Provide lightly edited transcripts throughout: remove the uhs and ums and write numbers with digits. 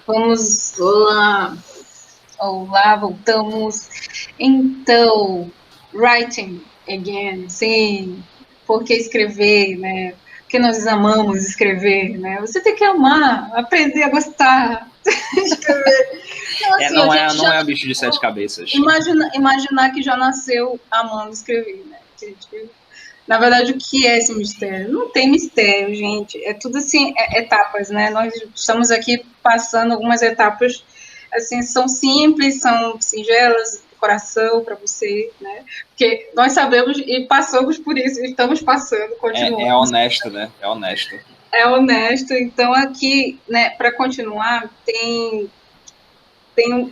Vamos lá. Olá, voltamos. Então, writing again, sim. Por que escrever, né? Porque nós amamos escrever, né? Você tem que amar, aprender a gostar de escrever. Então, assim, a gente Não já é bicho de sete cabeças. imaginar que já nasceu amando escrever, né? Gente, na verdade, o que é esse mistério? Não tem mistério, gente. É tudo assim, etapas, né? Nós estamos aqui passando algumas etapas, assim, são simples, são singelas, do coração para você, né? Porque nós sabemos e passamos por isso, e estamos passando, É continuamos. honesto, né? É honesto. É honesto. Então, aqui, né, para continuar, tem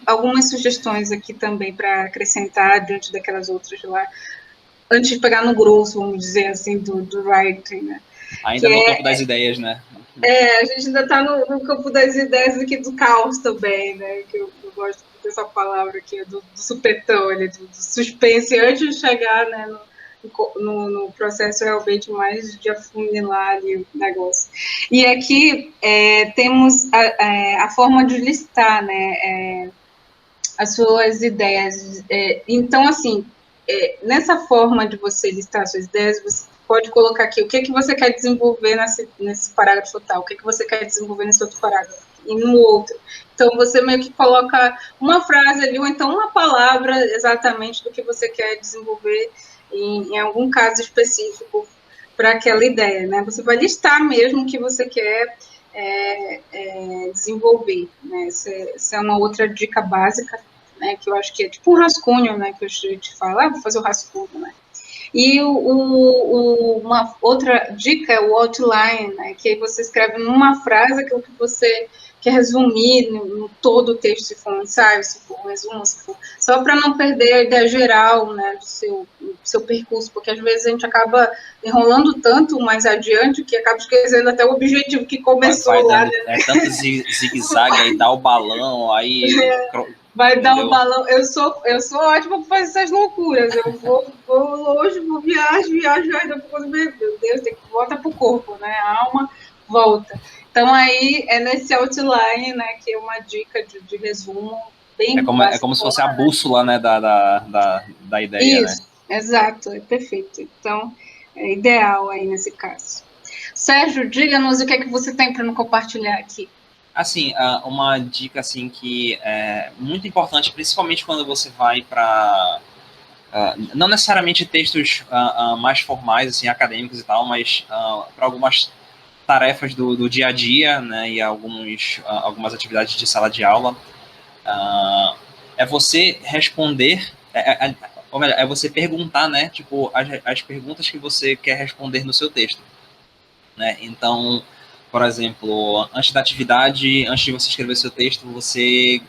algumas sugestões aqui também para acrescentar diante daquelas outras lá, antes de pegar no grosso, vamos dizer assim, do writing, né? Que Ainda no campo das ideias, né? a gente ainda está no campo das ideias aqui do caos também, né? Que eu gosto dessa palavra aqui, do supetão, ali, do suspense, antes de chegar, né, no processo realmente mais de afunilar ali o negócio. E aqui temos a forma de listar, né, as suas ideias. Então, assim, nessa forma de você listar suas ideias, você pode colocar aqui o que, que você quer desenvolver nesse parágrafo tal, o que, que você quer desenvolver nesse outro parágrafo e no outro. Então, você meio que coloca uma frase ali, ou então uma palavra exatamente do que você quer desenvolver em algum caso específico para aquela ideia, né? Você vai listar mesmo o que você quer desenvolver, né? Essa é uma outra dica básica, né? Que eu acho que é tipo um rascunho, né? Que a gente fala, vou fazer o rascunho, né? E uma outra dica é o outline, né? Que aí você escreve numa frase aquilo que você quer resumir no todo o texto, se for um ensaio, se for um resumo, se for, só para não perder a ideia geral, né, do seu percurso, porque às vezes a gente acaba enrolando tanto mais adiante que acaba esquecendo até o objetivo que começou Vai lá, dando né? tanto zigue-zague, aí dá o balão, aí. Vai dar um Entendeu? balão. Eu sou ótima para fazer essas loucuras. Eu vou longe, vou viajo, aí depois, meu Deus, tem que volta pro corpo, né? A alma volta. Então aí é nesse outline, né, que é uma dica de resumo bem É básico. como se fosse a bússola, né, da ideia, né? Isso, exato, é perfeito. Então, é ideal aí nesse caso. Sérgio, diga-nos o que é que você tem para nos compartilhar aqui. Assim, uma dica assim que é muito importante, principalmente quando você vai para não necessariamente textos mais formais, assim, acadêmicos e tal, mas para algumas tarefas do dia a dia, né, e algumas atividades de sala de aula, é você responder, ou melhor, é você perguntar, né, tipo, as perguntas que você quer responder no seu texto, né? Então, por exemplo, antes da atividade, antes de você escrever seu texto, você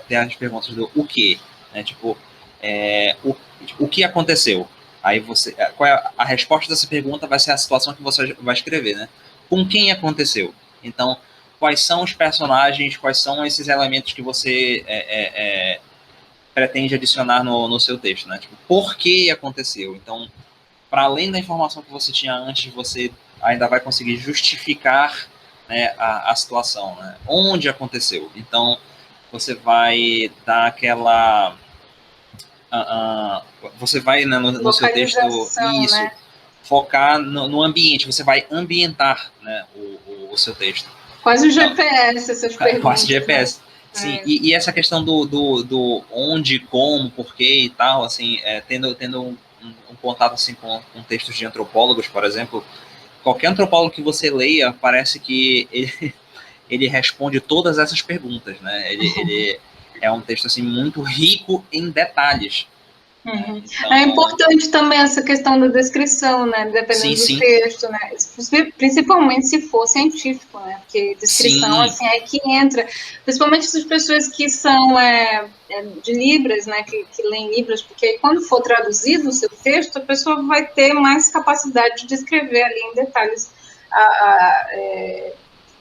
tem as perguntas do o que, né? Tipo, o que aconteceu? Aí você, qual é a resposta dessa pergunta vai ser a situação que você vai escrever, né? Com quem aconteceu? Então, quais são os personagens, quais são esses elementos que você pretende adicionar no seu texto, né? Tipo, por que aconteceu? Então, para além da informação que você tinha antes, você ainda vai conseguir justificar, né, a situação, né? Onde aconteceu. Então, você vai dar aquela. Você vai, né, no seu texto, Localização, isso, né? focar no ambiente, você vai ambientar, né, o seu texto. Quase o Então, GPS, essas quase perguntas, né? GPS. Sim, e essa questão do onde, como, porquê e tal, assim, tendo um contato assim, com textos de antropólogos, por exemplo, qualquer antropólogo que você leia, parece que ele responde todas essas perguntas, né? Ele é um texto assim, muito rico em detalhes. Né? Uhum. É Então, importante também essa questão da descrição, né? sim, Dependendo do sim, texto, né? Principalmente se for científico, né? Porque descrição, sim, assim, é que entra. Principalmente essas pessoas que são de Libras, né? Que leem Libras, porque aí quando for traduzido o seu texto, a pessoa vai ter mais capacidade de descrever ali em detalhes,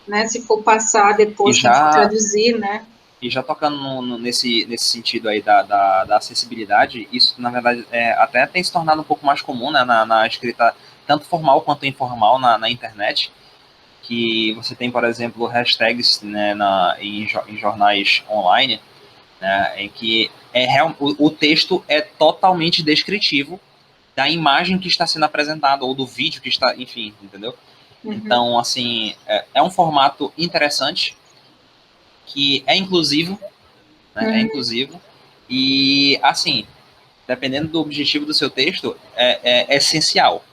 né? Se for passar e depois, quando for já traduzir, né? E já tocando nesse sentido aí da acessibilidade, isso, na verdade, até tem se tornado um pouco mais comum, né, na escrita tanto formal quanto informal na internet, que você tem, por exemplo, hashtags, né, em jornais online, né, em que o texto é totalmente descritivo da imagem que está sendo apresentada, ou do vídeo que está, enfim, entendeu? Então, assim, é um formato interessante, que é inclusivo, né, é inclusivo, e, assim, dependendo do objetivo do seu texto, é essencial,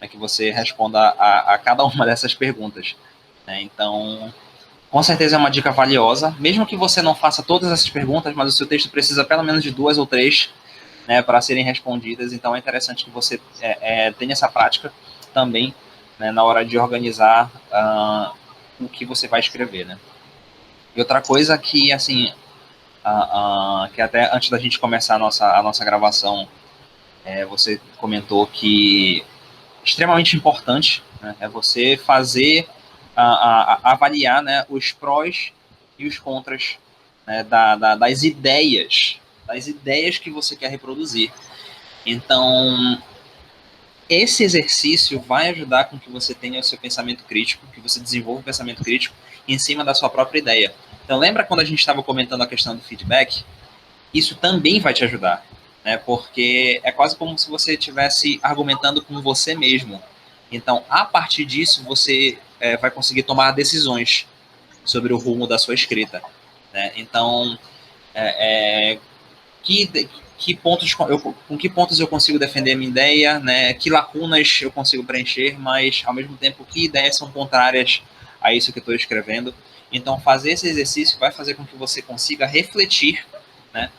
né, que você responda a cada uma dessas perguntas, né? Então, com certeza é uma dica valiosa, mesmo que você não faça todas essas perguntas, mas o seu texto precisa pelo menos de 2 ou 3, né, para serem respondidas. Então é interessante que você tenha essa prática também, né, na hora de organizar o que você vai escrever, né? E outra coisa que, assim, que até antes da gente começar a nossa gravação, você comentou que extremamente importante, né, é você fazer, avaliar, né, os prós e os contras, né, das ideias que você quer reproduzir. Então, esse exercício vai ajudar com que você tenha o seu pensamento crítico, que você desenvolva o pensamento crítico em cima da sua própria ideia. Então, lembra quando a gente estava comentando a questão do feedback? Isso também vai te ajudar, né? Porque é quase como se você estivesse argumentando com você mesmo. Então, a partir disso, você vai conseguir tomar decisões sobre o rumo da sua escrita, né? Então, é, é, que pontos com que pontos eu consigo defender a minha ideia, né? Que lacunas eu consigo preencher, mas ao mesmo tempo que ideias são contrárias a isso que eu estou escrevendo. Então, fazer esse exercício vai fazer com que você consiga refletir, né,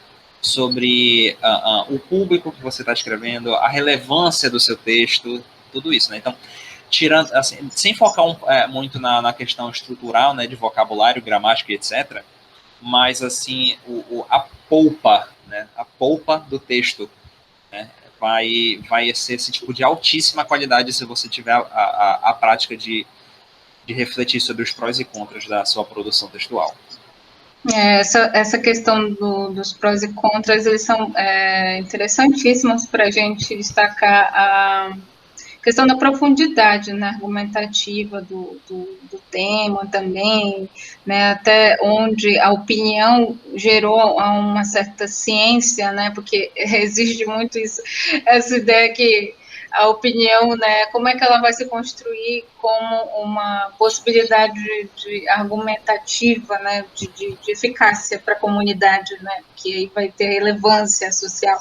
sobre o público que você está escrevendo, a relevância do seu texto, tudo isso, né? Então, tirando, assim, sem focar muito na questão estrutural, né, de vocabulário, gramática, etc., mas assim a polpa, né, a polpa do texto, né, vai ser esse tipo de altíssima qualidade se você tiver a prática de refletir sobre os prós e contras da sua produção textual. Essa questão dos prós e contras, eles são interessantíssimos para a gente destacar a questão da profundidade, né, argumentativa do tema também, né, até onde a opinião gerou uma certa ciência, né, porque existe muito isso, essa ideia que a opinião, né, como é que ela vai se construir como uma possibilidade de argumentativa, né, de eficácia para a comunidade, né, que aí vai ter relevância social.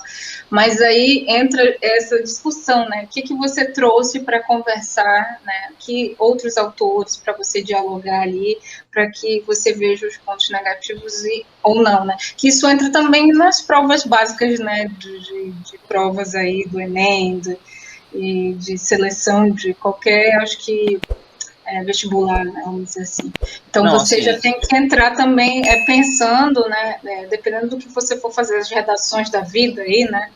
Mas aí entra essa discussão, né, o que você trouxe para conversar, né, que outros autores para você dialogar ali, para que você veja os pontos negativos ou não, né, que isso entra também nas provas básicas, né, de provas aí do Enem, e de seleção de qualquer, acho que, vestibular, né, vamos dizer assim. Então, não, você já tem que entrar também pensando, né, dependendo do que você for fazer, as redações da vida aí, né,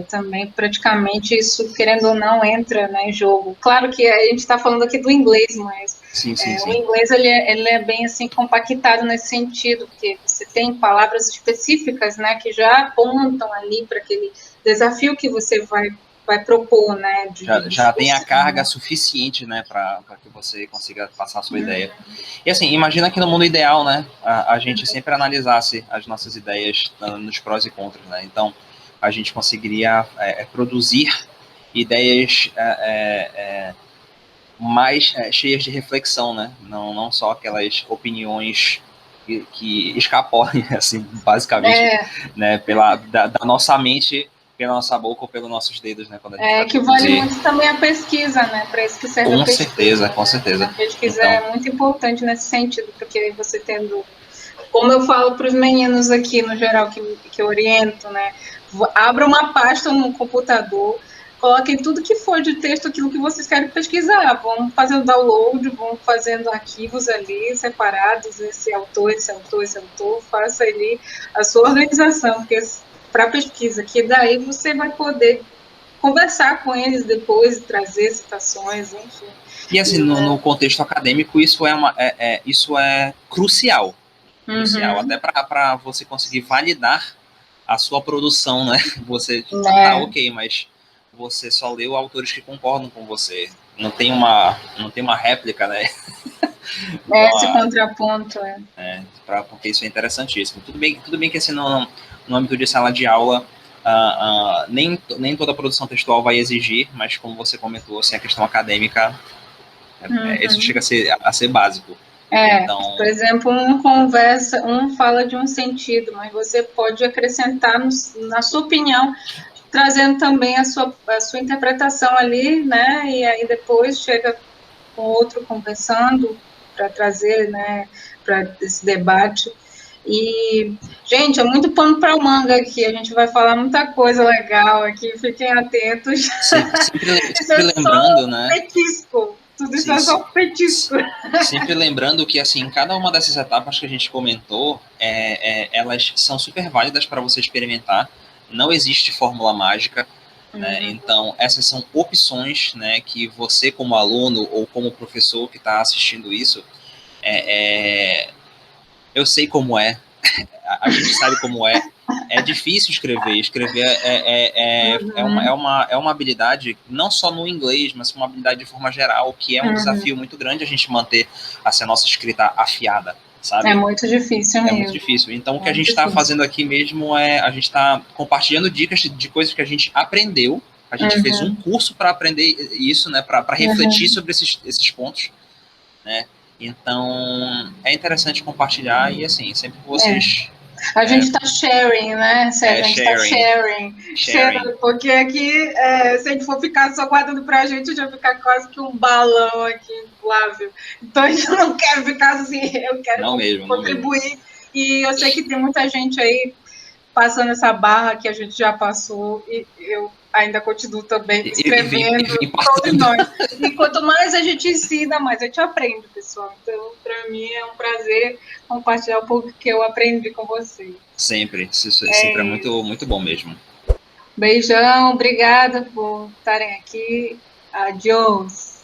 também praticamente isso, querendo ou não, entra, né, em jogo. Claro que a gente está falando aqui do inglês, mas sim. O inglês ele é bem assim compactado nesse sentido, porque você tem palavras específicas, né, que já apontam ali para aquele desafio que você vai propor, né? Já tem a carga suficiente, né, para que você consiga passar a sua ideia. E assim, imagina que no mundo ideal, né, a gente sempre analisasse as nossas ideias nos prós e contras, né? Então, a gente conseguiria produzir ideias mais cheias de reflexão, né? Não só aquelas opiniões que escapolem, assim, basicamente, né, da nossa mente, pela nossa boca ou pelos nossos dedos, né? Quando a gente vai que vale muito também a pesquisa, né? Para isso que serve a pesquisa. Com certeza. A pesquisa então, é muito importante nesse sentido, porque você tendo, como eu falo para os meninos aqui, no geral, que eu oriento, né? Abra uma pasta no computador, coloquem tudo que for de texto, aquilo que vocês querem pesquisar, vão fazendo download, vão fazendo arquivos ali separados, esse autor, faça ali a sua organização, porque para pesquisa, que daí você vai poder conversar com eles depois, trazer citações, enfim. E assim, no contexto acadêmico, isso isso é crucial. Crucial, até para você conseguir validar a sua produção, né? Você tá ok, mas você só leu autores que concordam com você. não tem uma réplica, né? Esse contraponto, Porque isso é interessantíssimo. Tudo bem que assim, no âmbito de sala de aula, nem toda produção textual vai exigir, mas como você comentou, assim, a questão acadêmica, isso chega a ser básico. Então, por exemplo, um fala de um sentido, mas você pode acrescentar na sua opinião, trazendo também a sua interpretação ali, né? E aí depois chega com outro conversando para trazer, né, para esse debate. E, gente, é muito pano para manga aqui, a gente vai falar muita coisa legal aqui, fiquem atentos. Sempre lembrando, né? Petisco. Tudo isso é só petisco. Sempre lembrando que, assim, cada uma dessas etapas que a gente comentou, elas são super válidas para você experimentar. Não existe fórmula mágica, né? Então, essas são opções, né, que você, como aluno ou como professor que está assistindo isso, eu sei como é, a gente sabe como é. É difícil escrever. Escrever é uma habilidade, não só no inglês, mas uma habilidade de forma geral, que é um desafio muito grande a gente manter a nossa escrita afiada, sabe? É muito difícil mesmo. É muito difícil. Então, o que a gente está fazendo aqui mesmo a gente está compartilhando dicas de coisas que a gente aprendeu. A gente fez um curso para aprender isso, né? Para refletir sobre esses pontos, né? Então, é interessante compartilhar e, assim, sempre que vocês... A gente está sharing, né? A gente está sharing. Porque aqui, se a gente for ficar só guardando para a gente vai ficar quase que um balão aqui inflável. Então, a gente não quer ficar assim, eu quero contribuir. E eu sei que tem muita gente aí passando essa barra que a gente já passou e eu ainda continuo também escrevendo, todos nós. E quanto mais a gente ensina, mais a gente aprende, pessoal. Então, para mim é um prazer compartilhar um pouco que eu aprendi com vocês. Sempre é muito, muito bom mesmo. Beijão, obrigada por estarem aqui. Adiós.